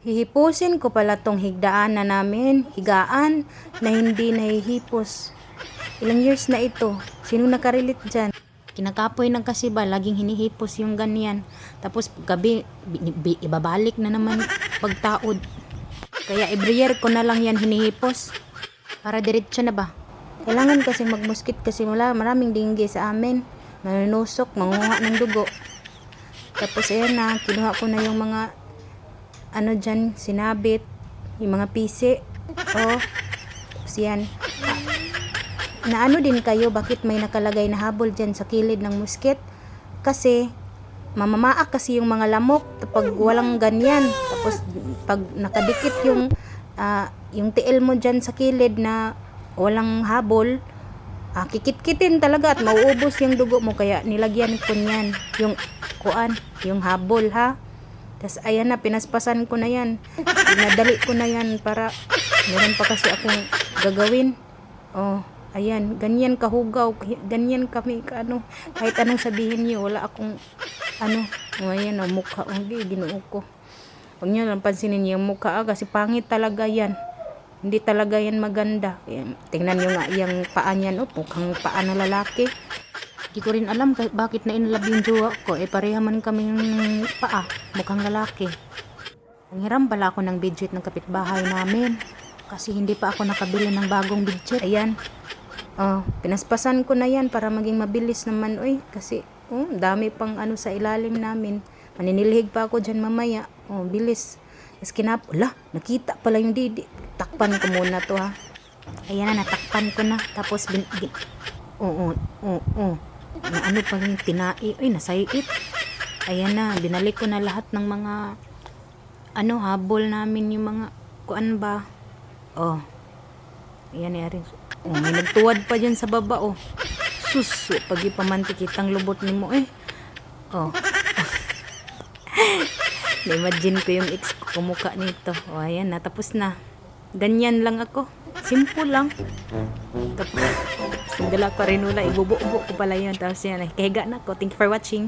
Hihipusin ko pala tong higdaan na namin, higaan na hindi nahihipos. Ilang years na ito. Sino nakarelate dyan? Kinakapoy ng kasi ba, laging hinihipos yung ganyan. Tapos gabi, ibabalik na naman pagtaod. Kaya every year ko na lang yan hinihipos. Para diretso na ba? Kailangan kasi magmuskit kasi maraming dinggi sa amin. Manunusok, manguha ng dugo. Tapos ayan na, kinuha ko na yung mga ano dyan, sinabit, yung mga pisi. Oh, tapos yan. Na ano din kayo, bakit may nakalagay na habol dyan sa kilid ng musket? Kasi, mamamaak kasi yung mga lamok pag walang ganyan. Tapos, pag nakadikit yung tiil mo dyan sa kilid na walang habol, kikit-kitin talaga at mauubos yung dugo mo. Kaya nilagyan ko niyan, yung habol ha. Tapos ayan na, pinaspasan ko na yan. Pinadali ko na yan para meron pa kasi akong gagawin. Oh, ayan, ganyan kahugaw, ganyan kami kahit anong sabihin niyo, wala akong ayan oh, mukha, ginuo ko. Huwag niyo lang pansinin yung mukha kasi pangit talaga yan. Hindi talaga yan maganda. Ayan, tingnan niyo nga yung paa niyan, mukhang paa na lalaki. Hindi ko rin alam bakit na inlove yung jowa ko. Pareha man kaming paa. Mukhang lalaki. Nanghiram pala ako ng budget ng kapitbahay namin. Kasi hindi pa ako nakabili ng bagong budget. Ayan. Pinaspasan ko na yan para maging mabilis naman. Kasi dami pang sa ilalim namin. Maninilhig pa ako dyan mamaya. Bilis. Tapos nakita pala yung didi. Takpan ko muna to ha. Ayan na, natakpan ko na. Tapos na ano pa rin tinai, nasaiit. Ayan na, binalik ko na lahat ng mga habol namin, yung mga kuan ba. Ayan na rin. May nagtuwad pa dyan sa baba sus, pag ipamantikitang lubot ni mo na-imagine ko yung ex ko kumukha nito. Ayan na, tapos na. Ganyan lang ako, simple lang. Tapos dala ko rin ibubuo ko pala yun. Tapos yan, kahiga na ako. Thank you for watching.